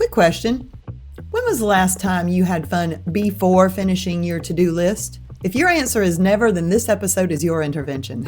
Quick question. When was the last time you had fun before finishing your to-do list? If your answer is never, then this episode is your intervention.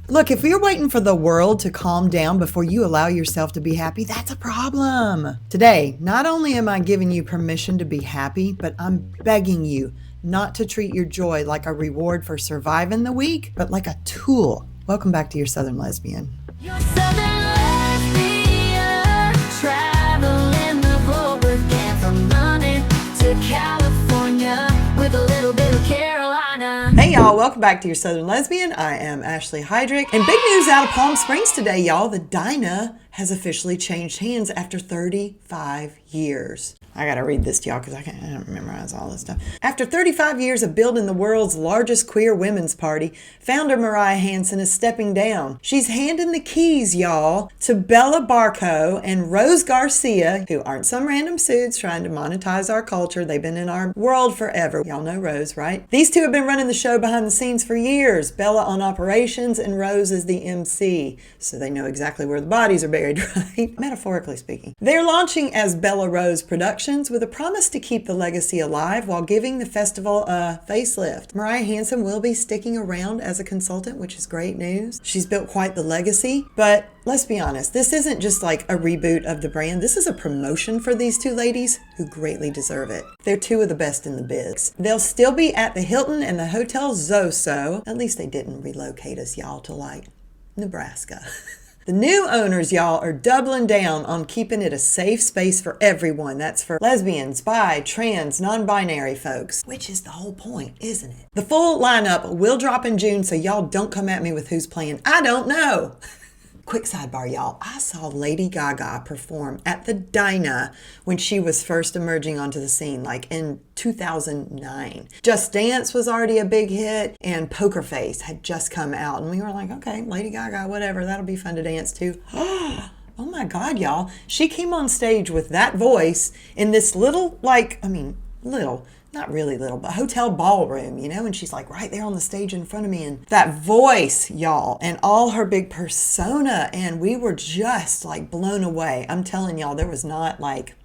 Look, if you're waiting for the world to calm down before you allow yourself to be happy, that's a problem. Today, not only am I giving you permission to be happy, but I'm begging you not to treat your joy like a reward for surviving the week, but like a tool. Welcome back to your Southern Lesbian. Your Southern Lesbian, traveling the globe again from London to California with a little bit of Carolina. Hey y'all, welcome back to your Southern Lesbian. I am Ashley Hydrick. And big news out of Palm Springs today, y'all. The Dinah has officially changed hands after 35 years. I gotta read this to y'all because I don't memorize all this stuff. After 35 years of building the world's largest queer women's party, founder Mariah Hanson is stepping down. She's handing the keys, y'all, to Bella Barco and Rose Garcia, who aren't some random suits trying to monetize our culture. They've been in our world forever. Y'all know Rose, right? These two have been running the show behind the scenes for years. Bella on operations and Rose is the MC. So they know exactly where the bodies are buried, right? Metaphorically speaking. They're launching as BellaRose Productions with a promise to keep the legacy alive while giving the festival a facelift. Mariah Hanson will be sticking around as a consultant, which is great news. She's built quite the legacy, but let's be honest, this isn't just like a reboot of the brand. This is a promotion for these two ladies who greatly deserve it. They're two of the best in the biz. They'll still be at the Hilton and the Hotel Zoso. At least they didn't relocate us, y'all, to like Nebraska. The new owners, y'all, are doubling down on keeping it a safe space for everyone. That's for lesbians, bi, trans, non-binary folks, which is the whole point, isn't it? The full lineup will drop in June, so y'all don't come at me with who's playing. I don't know. Quick sidebar, y'all. I saw Lady Gaga perform at the Dinah when she was first emerging onto the scene, like in 2009. Just Dance was already a big hit, and Poker Face had just come out, and we were like, okay, Lady Gaga, whatever, that'll be fun to dance to. Oh my God, y'all. She came on stage with that voice in this little, not really little, but hotel ballroom, you know, and she's like right there on the stage in front of me, and that voice, y'all, and all her big persona, and we were just like blown away. I'm telling y'all, there was not like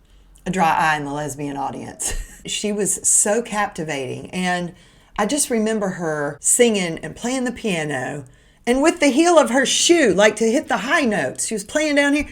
a dry eye in the lesbian audience. She was so captivating, and I just remember her singing and playing the piano, and with the heel of her shoe, like to hit the high notes. She was playing down here.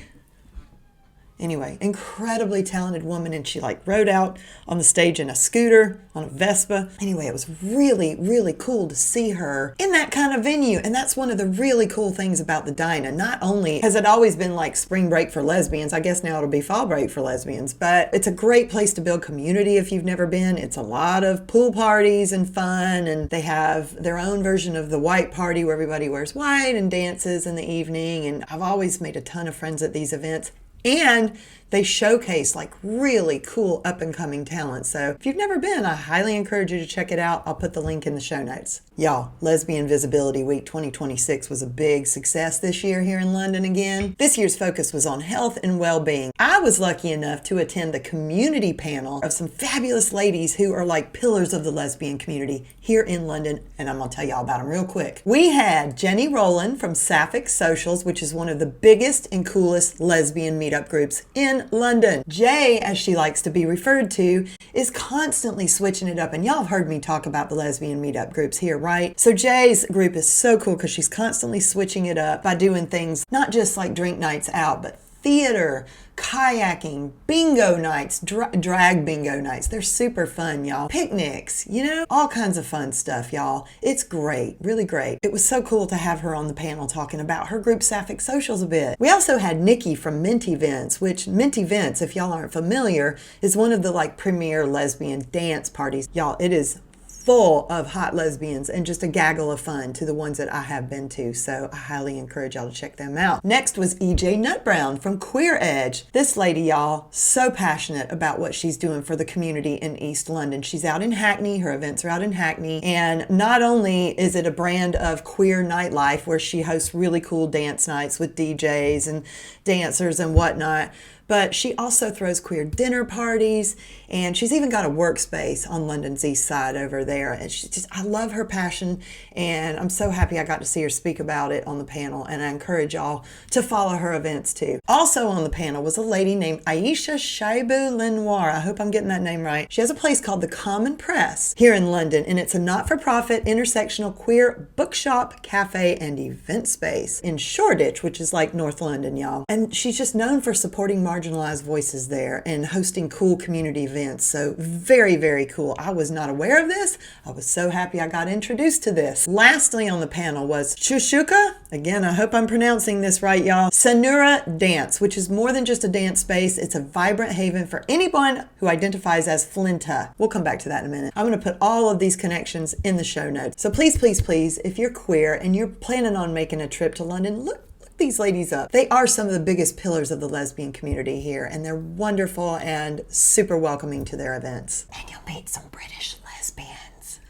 Anyway, incredibly talented woman, and she like rode out on the stage in a scooter, on a Vespa. Anyway, it was really, really cool to see her in that kind of venue, and that's one of the really cool things about the Dinah. Not only has it always been like spring break for lesbians, I guess now it'll be fall break for lesbians, but it's a great place to build community if you've never been. It's a lot of pool parties and fun, and they have their own version of the white party where everybody wears white and dances in the evening, and I've always made a ton of friends at these events. And they showcase like really cool up and coming talent. So if you've never been, I highly encourage you to check it out. I'll put the link in the show notes. Y'all, Lesbian Visibility Week 2026 was a big success this year here in London again. This year's focus was on health and well-being. I was lucky enough to attend the community panel of some fabulous ladies who are like pillars of the lesbian community here in London, and I'm gonna tell y'all about them real quick. We had Jenny Rowland from Sapphic Socials, which is one of the biggest and coolest lesbian meetup groups in London. Jay, as she likes to be referred to, is constantly switching it up, and y'all have heard me talk about the lesbian meetup groups here, right? So Jay's group is so cool because she's constantly switching it up by doing things not just like drink nights out, but theater, kayaking, bingo nights, drag bingo nights. They're super fun, y'all. Picnics, you know, all kinds of fun stuff, y'all. It's great, really great. It was so cool to have her on the panel talking about her group Sapphic Socials a bit. We also had Nikki from Mint Events, which Mint Events, if y'all aren't familiar, is one of the like premier lesbian dance parties. Y'all, it is full of hot lesbians and just a gaggle of fun to the ones that I have been to, so I highly encourage y'all to check them out. Next was EJ Nutbrown from Queer Edge. This lady, y'all, so passionate about what she's doing for the community in East London. She's out in Hackney, her events are out in Hackney, and not only is it a brand of queer nightlife where she hosts really cool dance nights with DJs and dancers and whatnot, but she also throws queer dinner parties, and she's even got a workspace on London's East Side over there. And I love her passion, and I'm so happy I got to see her speak about it on the panel, and I encourage y'all to follow her events too. Also on the panel was a lady named Aisha Shaibu Lenoir. I hope I'm getting that name right. She has a place called the Common Press here in London, and it's a not-for-profit intersectional queer bookshop, cafe, and event space in Shoreditch, which is like North London, y'all. And she's just known for supporting marginalized voices there and hosting cool community events. So very, very cool. I was not aware of this. I was so happy I got introduced to this. Lastly on the panel was Chushuka. Again, I hope I'm pronouncing this right, y'all. Sanura Dance, which is more than just a dance space. It's a vibrant haven for anyone who identifies as FLINTA. We'll come back to that in a minute. I'm going to put all of these connections in the show notes. So please, please, please, if you're queer and you're planning on making a trip to London, look these ladies up. They are some of the biggest pillars of the lesbian community here, and they're wonderful and super welcoming to their events. And you'll meet some British lesbians.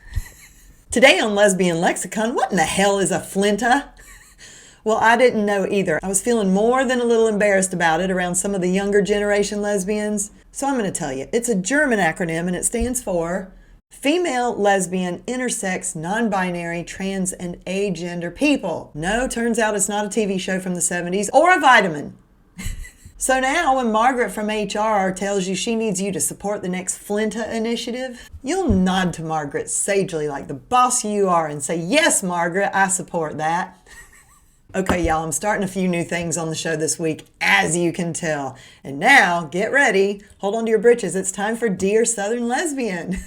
Today on Lesbian Lexicon, what in the hell is a FLINTA? Well, I didn't know either. I was feeling more than a little embarrassed about it around some of the younger generation lesbians. So I'm going to tell you, it's a German acronym, and it stands for Female, Lesbian, Intersex, Non-Binary, Trans, and Agender People. No, turns out it's not a TV show from the 70s or a vitamin. So now when Margaret from HR tells you she needs you to support the next FLINTA initiative, you'll nod to Margaret sagely like the boss you are and say, "Yes, Margaret, I support that." Okay, y'all, I'm starting a few new things on the show this week, as you can tell. And now, get ready. Hold on to your britches. It's time for Dear Southern Lesbian.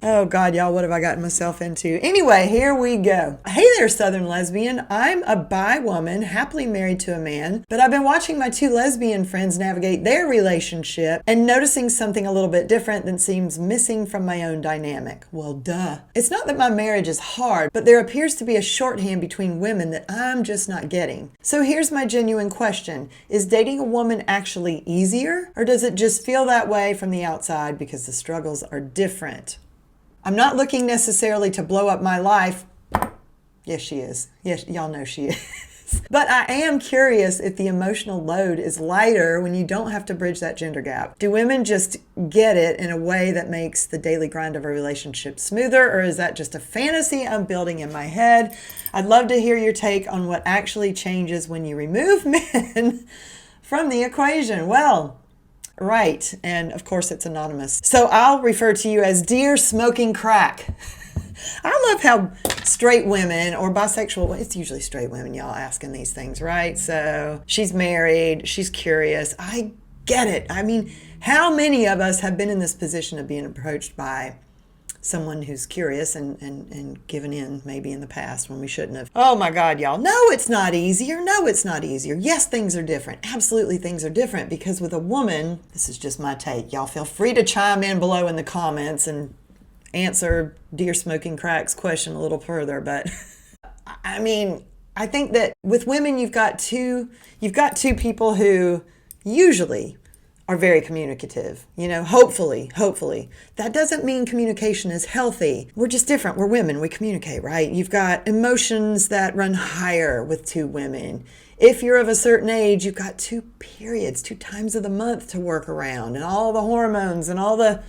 Oh God, y'all, what have I gotten myself into? Anyway, here we go. Hey there, Southern Lesbian. I'm a bi woman, happily married to a man, but I've been watching my two lesbian friends navigate their relationship and noticing something a little bit different that seems missing from my own dynamic. Well, duh. It's not that my marriage is hard, but there appears to be a shorthand between women that I'm just not getting. So here's my genuine question. Is dating a woman actually easier, or does it just feel that way from the outside because the struggles are different? I'm not looking necessarily to blow up my life. Yes, she is. Yes, y'all know she is. But I am curious if the emotional load is lighter when you don't have to bridge that gender gap. Do women just get it in a way that makes the daily grind of a relationship smoother, or is that just a fantasy I'm building in my head? I'd love to hear your take on what actually changes when you remove men from the equation. Well, right, and of course it's anonymous. So I'll refer to you as Dear Smoking Crack. I love how straight women or bisexual, it's usually straight women, y'all, asking these things, right? So she's married, she's curious. I get it. I mean, how many of us have been in this position of being approached by someone who's curious and given in maybe in the past when we shouldn't have? Oh my God, y'all. No, it's not easier. No, it's not easier. Yes, things are different. Absolutely, things are different, because with a woman, this is just my take. Y'all feel free to chime in below in the comments and answer Dear Smoking Crack's question a little further. But I mean, I think that with women, you've got two people who usually are very communicative, hopefully. That doesn't mean communication is healthy. We're just different. We're women. We communicate, right? You've got emotions that run higher with two women. If you're of a certain age, you've got two periods, 2 times of the month to work around, and all the hormones and all the,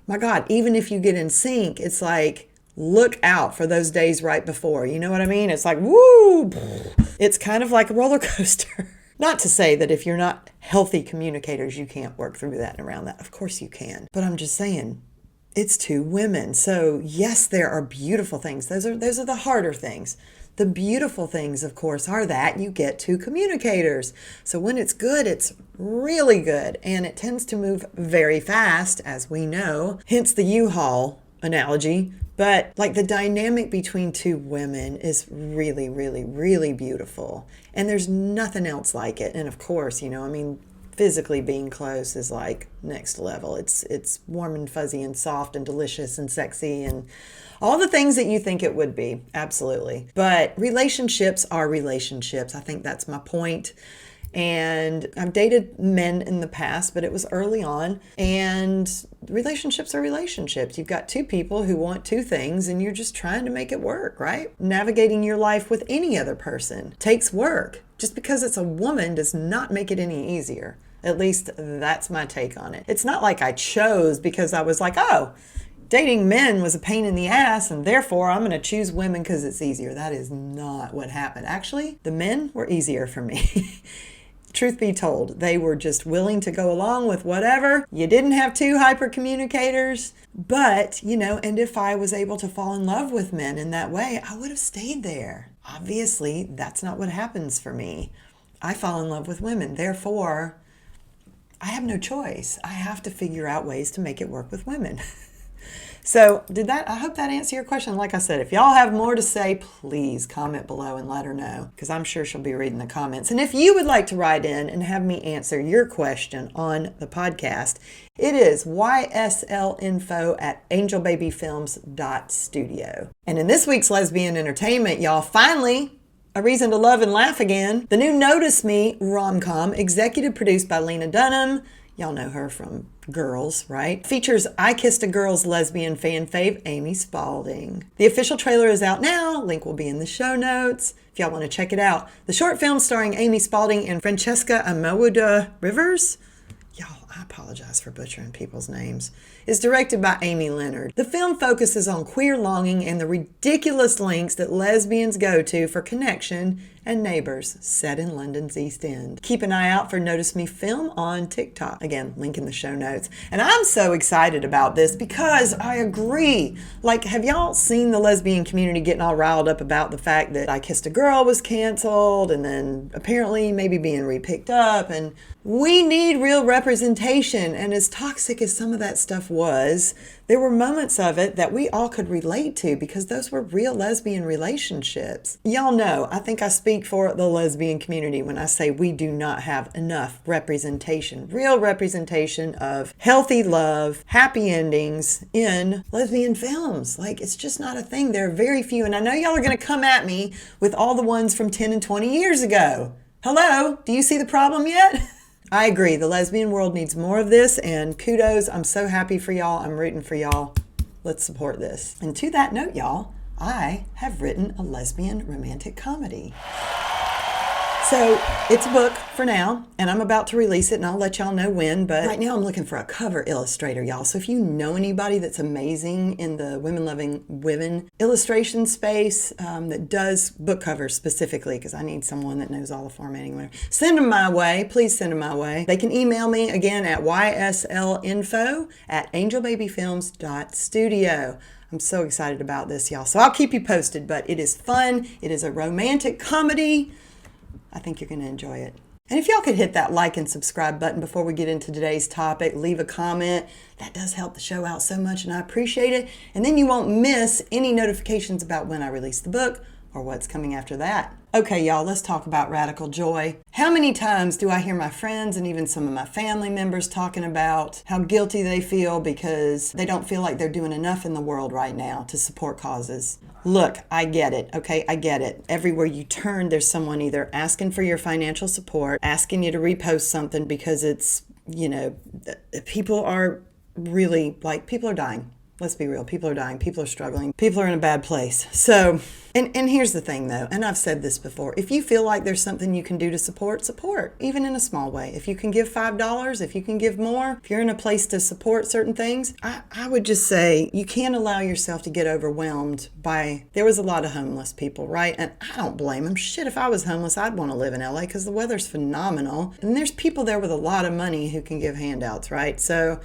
my God, even if you get in sync, it's like, look out for those days right before. You know what I mean? It's like, woo! It's kind of like a roller coaster. Not to say that if you're not healthy communicators, you can't work through that and around that. Of course you can. But I'm just saying, it's two women. So yes, there are beautiful things. Those are the harder things. The beautiful things, of course, are that you get two communicators. So when it's good, it's really good. And it tends to move very fast, as we know. Hence the U-Haul analogy. But like the dynamic between two women is really, really, really beautiful. And there's nothing else like it. And of course, physically being close is like next level. It's warm and fuzzy and soft and delicious and sexy and all the things that you think it would be. Absolutely. But relationships are relationships. I think that's my point. And I've dated men in the past, but it was early on. And relationships are relationships. You've got two people who want two things, and you're just trying to make it work, right? Navigating your life with any other person takes work. Just because it's a woman does not make it any easier. At least that's my take on it. It's not like I chose because I was like, oh, dating men was a pain in the ass and therefore I'm going to choose women because it's easier. That is not what happened. Actually, the men were easier for me. Truth be told, they were just willing to go along with whatever. You didn't have two hyper communicators, but, and if I was able to fall in love with men in that way, I would have stayed there. Obviously, that's not what happens for me. I fall in love with women. Therefore, I have no choice. I have to figure out ways to make it work with women. So I hope that answered your question. Like I said, if y'all have more to say, please comment below and let her know, because I'm sure she'll be reading the comments. And if you would like to write in and have me answer your question on the podcast, it is yslinfo@angelbabyfilms.studio. And in this week's Lesbian Entertainment, y'all, finally, a reason to love and laugh again. The new Noticemerom-com, executive produced by Lena Dunham. Y'all know her from Girls, right? Features I Kissed a Girl's lesbian fan fave, Amy Spalding. The official trailer is out now. Link will be in the show notes if y'all want to check it out. The short film starring Amy Spalding and Francesca Amawuda Rivers, y'all, I apologize for butchering people's names, is directed by Amy Leonard. The film focuses on queer longing and the ridiculous lengths that lesbians go to for connection and neighbors, set in London's East End. Keep an eye out for Notice Me Film on TikTok. Again, link in the show notes. And I'm so excited about this because I agree. Like, have y'all seen the lesbian community getting all riled up about the fact that I Kissed a Girl was canceled and then apparently maybe being repicked up? And we need real representation. And as toxic as some of that stuff was, there were moments of it that we all could relate to because those were real lesbian relationships. Y'all know, I think I speak for the lesbian community when I say we do not have enough representation, real representation of healthy love, happy endings in lesbian films. Like, it's just not a thing. There are very few. And I know y'all are going to come at me with all the ones from 10 and 20 years ago. Hello, do you see the problem yet? I agree. The lesbian world needs more of this, and kudos. I'm so happy for y'all. I'm rooting for y'all. Let's support this. And to that note, y'all, I have written a lesbian romantic comedy. So it's a book for now, and I'm about to release it, and I'll let y'all know when. But right now I'm looking for a cover illustrator, y'all. So if you know anybody that's amazing in the women-loving women illustration space that does book covers specifically, because I need someone that knows all the formatting, whatever, send them my way. Please send them my way. They can email me again at yslinfo@angelbabyfilms.studio. I'm so excited about this, y'all. So I'll keep you posted, but it is fun. It is a romantic comedy. I think you're going to enjoy it. And if y'all could hit that like and subscribe button before we get into today's topic, leave a comment. That does help the show out so much, and I appreciate it. And then you won't miss any notifications about when I release the book or what's coming after that. Okay, y'all, let's talk about radical joy. How many times do I hear my friends and even some of my family members talking about how guilty they feel because they don't feel like they're doing enough in the world right now to support causes? Look, I get it, okay? I get it. Everywhere you turn, there's someone either asking for your financial support, asking you to repost something because it's, people are really, people are dying. Let's be real. People are dying. People are struggling. People are in a bad place. So, and here's the thing though, and I've said this before, if you feel like there's something you can do to support, even in a small way. If you can give $5, if you can give more, if you're in a place to support certain things, I would just say you can't allow yourself to get overwhelmed by, there was a lot of homeless people, right? And I don't blame them. Shit, if I was homeless, I'd want to live in LA because the weather's phenomenal. And there's people there with a lot of money who can give handouts, right? So,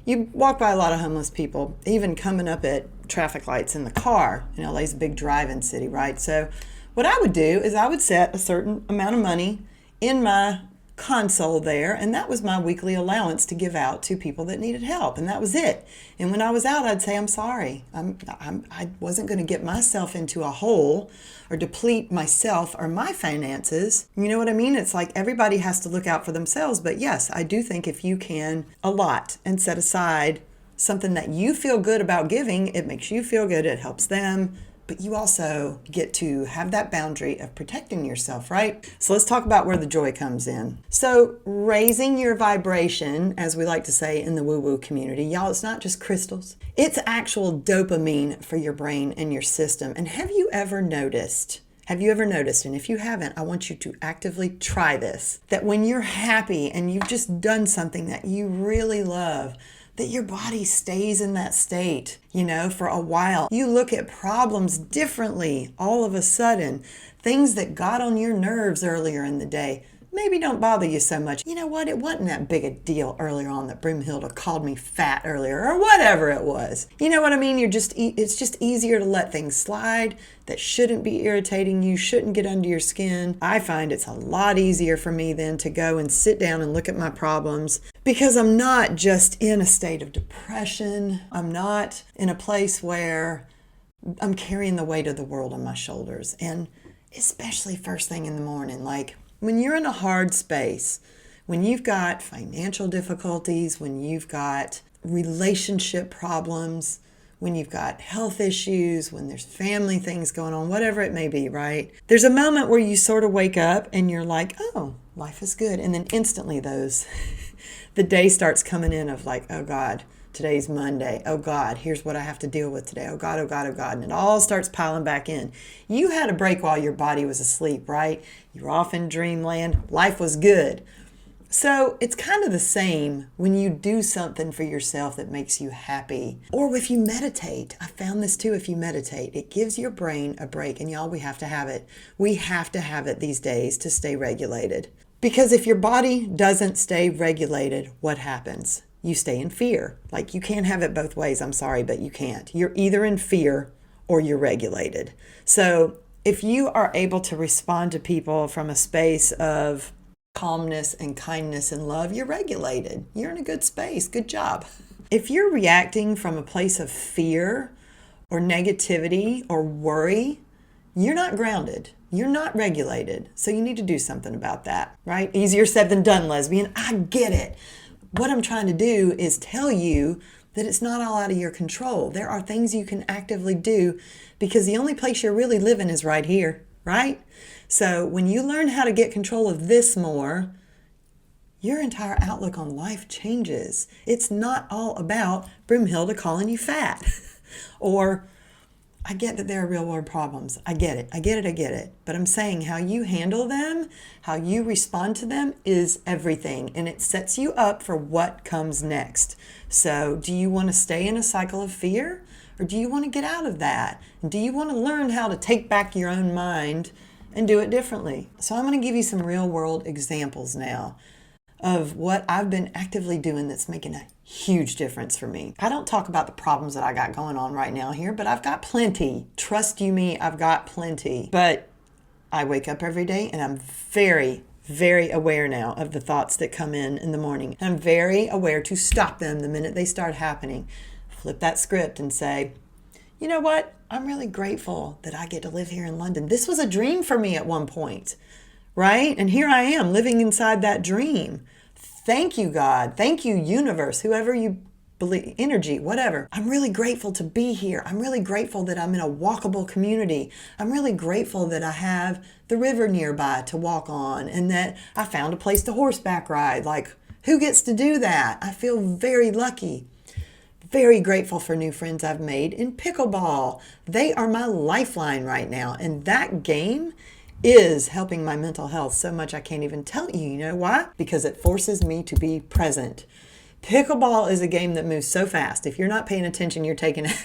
you walk by a lot of homeless people, even coming up at traffic lights in the car. LA's a big drive-in city, right? So what I would do is I would set a certain amount of money in my console there, and that was my weekly allowance to give out to people that needed help, and that was it. And when I was out, I'd say, I'm sorry. I wasn't going to get myself into a hole or deplete myself or my finances. You know what I mean? It's like everybody has to look out for themselves. But yes, I do think if you can allot and set aside something that you feel good about giving, it makes you feel good, it helps them, but you also get to have that boundary of protecting yourself, right? So let's talk about where the joy comes in. So raising your vibration, as we like to say in the woo-woo community, y'all, it's not just crystals. It's actual dopamine for your brain and your system. And have you ever noticed Have you ever noticed, and if you haven't, I want you to actively try this, that when you're happy and you've just done something that you really love, that your body stays in that state, for a while. You look at problems differently all of a sudden. Things that got on your nerves earlier in the day maybe don't bother you so much. You know what? It wasn't that big a deal earlier on that Broomhilda called me fat earlier, or whatever it was. You know what I mean? It's just easier to let things slide that shouldn't be irritating you, shouldn't get under your skin. I find it's a lot easier for me then to go and sit down and look at my problems, because I'm not just in a state of depression. I'm not in a place where I'm carrying the weight of the world on my shoulders. And especially first thing in the morning, like when you're in a hard space, when you've got financial difficulties, when you've got relationship problems, when you've got health issues, when there's family things going on, whatever it may be, right? There's a moment where you sort of wake up and you're like, oh, life is good. And then instantly the day starts coming in of like, oh God, today's Monday. Oh God, here's what I have to deal with today. Oh God, oh God, oh God. And it all starts piling back in. You had a break while your body was asleep, right? You were off in dreamland. Life was good. So it's kind of the same when you do something for yourself that makes you happy. Or if you meditate. I found this too, if you meditate. It gives your brain a break. And y'all, we have to have it. We have to have it these days to stay regulated. Because if your body doesn't stay regulated, what happens? You stay in fear. Like, you can't have it both ways. I'm sorry, but you can't. You're either in fear or you're regulated. So if you are able to respond to people from a space of calmness and kindness and love, you're regulated. You're in a good space. Good job. If you're reacting from a place of fear or negativity or worry, you're not grounded. You're not regulated. So you need to do something about that, right? Easier said than done, lesbian. I get it. What I'm trying to do is tell you that it's not all out of your control. There are things you can actively do, because the only place you're really living is right here, right? So when you learn how to get control of this more, your entire outlook on life changes. It's not all about Broomhilda calling you fat. Or, I get that there are real world problems. I get it. But I'm saying how you handle them, how you respond to them is everything. And it sets you up for what comes next. So do you want to stay in a cycle of fear? Or do you want to get out of that? And do you want to learn how to take back your own mind and do it differently? So I'm going to give you some real world examples now of what I've been actively doing that's making a huge difference for me. I don't talk about the problems that I got going on right now here, but I've got plenty. Trust you me, I've got plenty. But I wake up every day and I'm very, very aware now of the thoughts that come in the morning. And I'm very aware to stop them the minute they start happening. Flip that script and say, you know what? I'm really grateful that I get to live here in London. This was a dream for me at one point, right? And here I am living inside that dream. Thank you, God. Thank you, universe, whoever you believe, energy, whatever. I'm really grateful to be here. I'm really grateful that I'm in a walkable community. I'm really grateful that I have the river nearby to walk on and that I found a place to horseback ride. Like, who gets to do that? I feel very lucky. Very grateful for new friends I've made in pickleball. They are my lifeline right now. And that game is helping my mental health so much I can't even tell you. You know why? Because it forces me to be present. Pickleball is a game that moves so fast. If you're not paying attention, you're taking it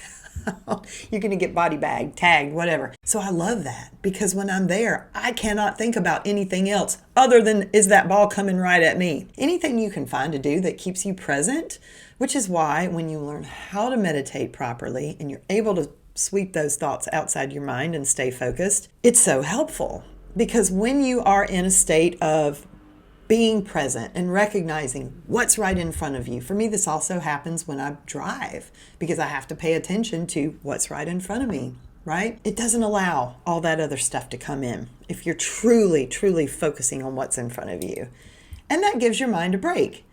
out. You're going to get body bagged, tagged, whatever. So I love that, because when I'm there, I cannot think about anything else other than, is that ball coming right at me? Anything you can find to do that keeps you present, which is why when you learn how to meditate properly and you're able to sweep those thoughts outside your mind and stay focused, it's so helpful. Because when you are in a state of being present and recognizing what's right in front of you, for me this also happens when I drive, because I have to pay attention to what's right in front of me, right? It doesn't allow all that other stuff to come in if you're truly, truly focusing on what's in front of you. And that gives your mind a break.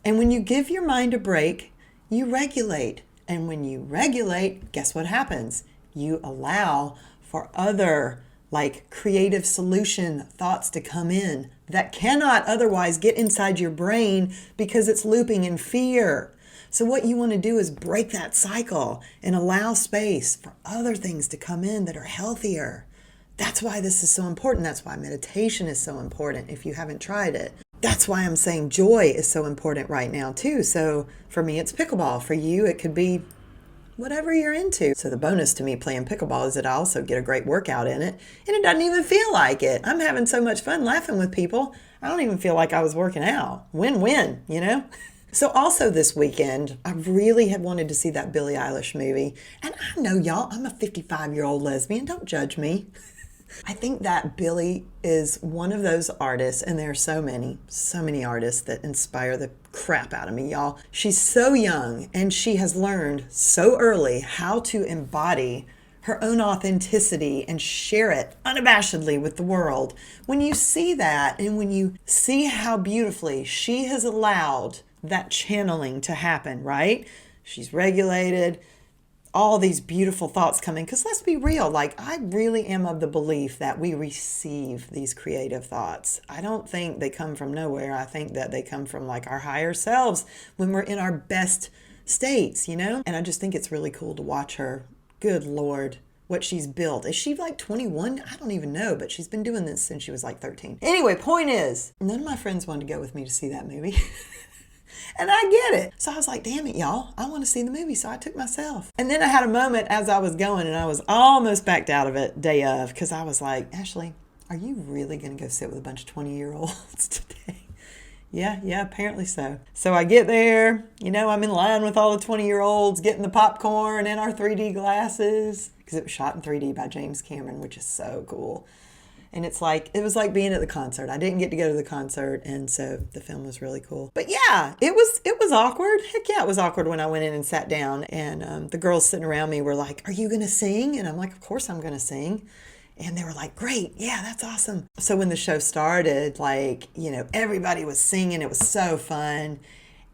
And when you give your mind a break, you regulate. And when you regulate, guess what happens? You allow for other, like, creative solution thoughts to come in that cannot otherwise get inside your brain because it's looping in fear. So what you want to do is break that cycle and allow space for other things to come in that are healthier, That's why this is so important. That's why meditation is so important if you haven't tried it. That's why I'm saying joy is so important right now too. So for me, it's pickleball. For you, it could be whatever you're into. So the bonus to me playing pickleball is that I also get a great workout in it, and it doesn't even feel like it. I'm having so much fun laughing with people. I don't even feel like I was working out. Win-win, you know? So also this weekend, I really have wanted to see that Billie Eilish movie. And I know y'all, I'm a 55-year-old lesbian. Don't judge me. I think that Billie is one of those artists, and there are so many artists that inspire the crap out of me, y'all. She's so young, and she has learned so early how to embody her own authenticity and share it unabashedly with the world. When you see that, and when you see how beautifully she has allowed that channeling to happen, right? She's regulated, all these beautiful thoughts coming. Because let's be real, like I really am of the belief that we receive these creative thoughts. I don't think they come from nowhere. I think that they come from like our higher selves when we're in our best states, you know? And I just think it's really cool to watch her. Good Lord, what she's built. Is she like 21? I don't even know, but she's been doing this since she was like 13. Anyway, point is, none of my friends wanted to go with me to see that movie. And I get it. So I was like, damn it, y'all. I want to see the movie. So I took myself. And then I had a moment as I was going, and I was almost backed out of it day of, because I was like, Ashley, are you really going to go sit with a bunch of 20-year-olds today? Yeah, apparently so. So I get there, you know, I'm in line with all the 20-year-olds getting the popcorn and our 3D glasses, because it was shot in 3D by James Cameron, which is so cool. And it was like being at the concert. I didn't get to go to the concert, and so the film was really cool. But yeah, it was awkward. Heck yeah, it was awkward when I went in and sat down, and the girls sitting around me were like, "Are you going to sing?" And I'm like, "Of course I'm going to sing." And they were like, "Great, yeah, that's awesome." So when the show started, like, you know, everybody was singing. It was so fun.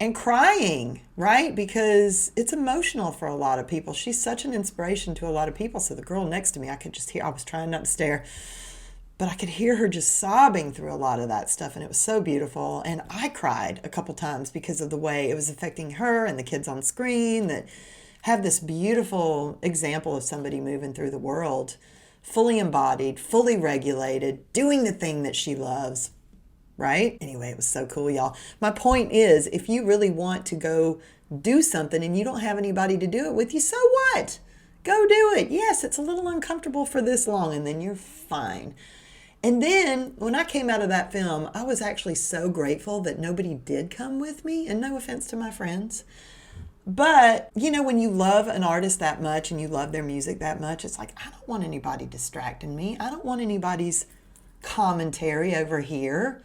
And crying, right? Because it's emotional for a lot of people. She's such an inspiration to a lot of people. So the girl next to me, I could just hear, I was trying not to stare, but I could hear her just sobbing through a lot of that stuff. And it was so beautiful. And I cried a couple times because of the way it was affecting her and the kids on screen that have this beautiful example of somebody moving through the world, fully embodied, fully regulated, doing the thing that she loves, right? Anyway, it was so cool, y'all. My point is, if you really want to go do something and you don't have anybody to do it with you, so what? Go do it. Yes, it's a little uncomfortable for this long, and then you're fine. And then when I came out of that film, I was actually so grateful that nobody did come with me, and no offense to my friends. But, you know, when you love an artist that much and you love their music that much, it's like, I don't want anybody distracting me. I don't want anybody's commentary over here,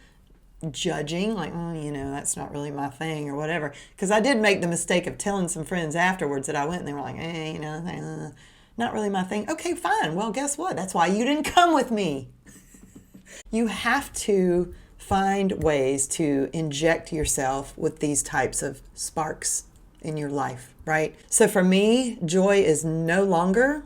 judging, like, oh, you know, that's not really my thing or whatever. Because I did make the mistake of telling some friends afterwards that I went, and they were like, hey, you know, not really my thing. Okay, fine. Well, guess what? That's why you didn't come with me. You have to find ways to inject yourself with these types of sparks in your life, right? So for me, joy is no longer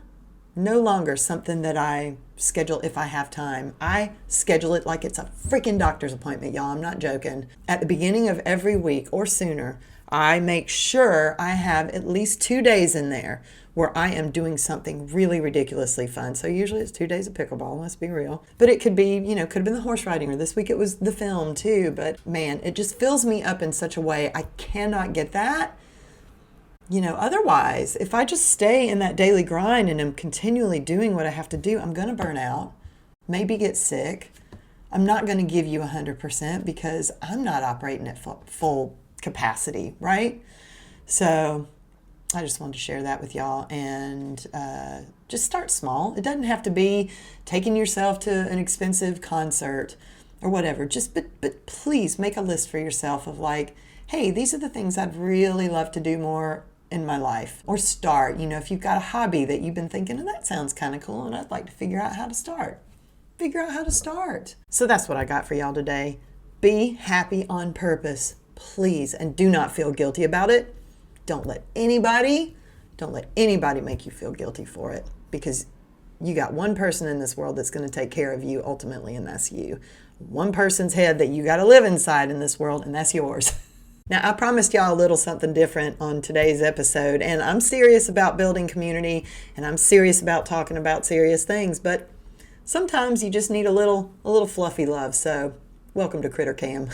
something that I schedule if I have time. I schedule it like it's a freaking doctor's appointment, y'all. I'm not joking. At the beginning of every week or sooner, I make sure I have at least 2 days in there where I am doing something really ridiculously fun. So usually it's 2 days of pickleball, let's be real. But it could be, you know, could have been the horse riding, or this week it was the film too. But man, it just fills me up in such a way I cannot get that. You know, otherwise, if I just stay in that daily grind and am continually doing what I have to do, I'm going to burn out, maybe get sick. I'm not going to give you 100% because I'm not operating at full capacity, right? So I just wanted to share that with y'all, and just start small. It doesn't have to be taking yourself to an expensive concert or whatever. Just, but please make a list for yourself of like, hey, these are the things I'd really love to do more in my life. Or start, you know, if you've got a hobby that you've been thinking, oh, that sounds kind of cool, and I'd like to figure out how to start. So that's what I got for y'all today. Be happy on purpose, please, and do not feel guilty about it. Don't let anybody make you feel guilty for it, because you got one person in this world that's going to take care of you ultimately, and that's you. One person's head that you got to live inside in this world, and that's yours. Now, I promised y'all a little something different on today's episode, and I'm serious about building community, and I'm serious about talking about serious things, but sometimes you just need a little fluffy love. So welcome to Critter Cam.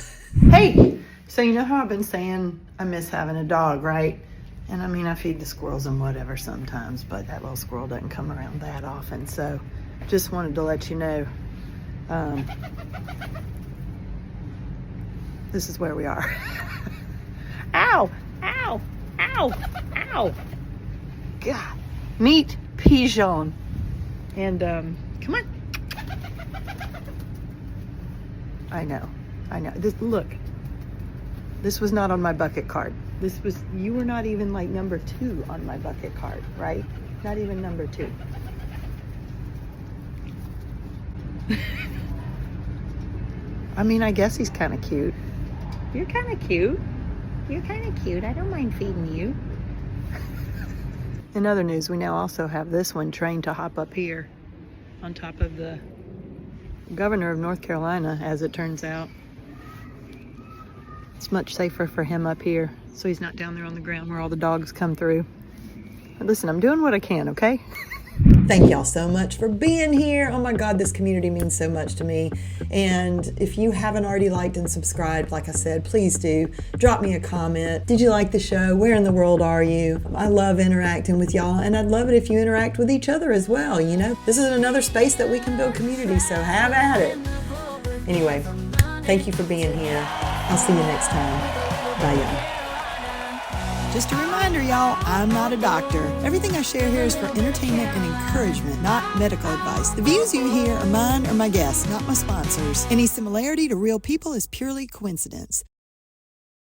Hey, so you know how I've been saying I miss having a dog, right? And I mean, I feed the squirrels and whatever sometimes, but that little squirrel doesn't come around that often. So just wanted to let you know, this is where we are. Ow, ow, ow, ow. God, meet Pigeon. And come on. I know. Look, this was not on my bucket card. You were not even like number 2 on my bucket card, right? Not even number 2. I mean, I guess he's kind of cute. You're kind of cute. You're kind of cute. I don't mind feeding you. In other news, we now also have this one trained to hop up here on top of the governor of North Carolina, as it turns out. It's much safer for him up here, so he's not down there on the ground where all the dogs come through. But listen, I'm doing what I can, okay? Thank y'all so much for being here. Oh my God, this community means so much to me. And if you haven't already liked and subscribed, like I said, please do. Drop me a comment. Did you like the show? Where in the world are you? I love interacting with y'all, and I'd love it if you interact with each other as well. You know, this is another space that we can build community, so have at it. Anyway, thank you for being here. I'll see you next time. Bye, y'all. Just a reminder, y'all, I'm not a doctor. Everything I share here is for entertainment and encouragement, not medical advice. The views you hear are mine or my guests, not my sponsors. Any similarity to real people is purely coincidence.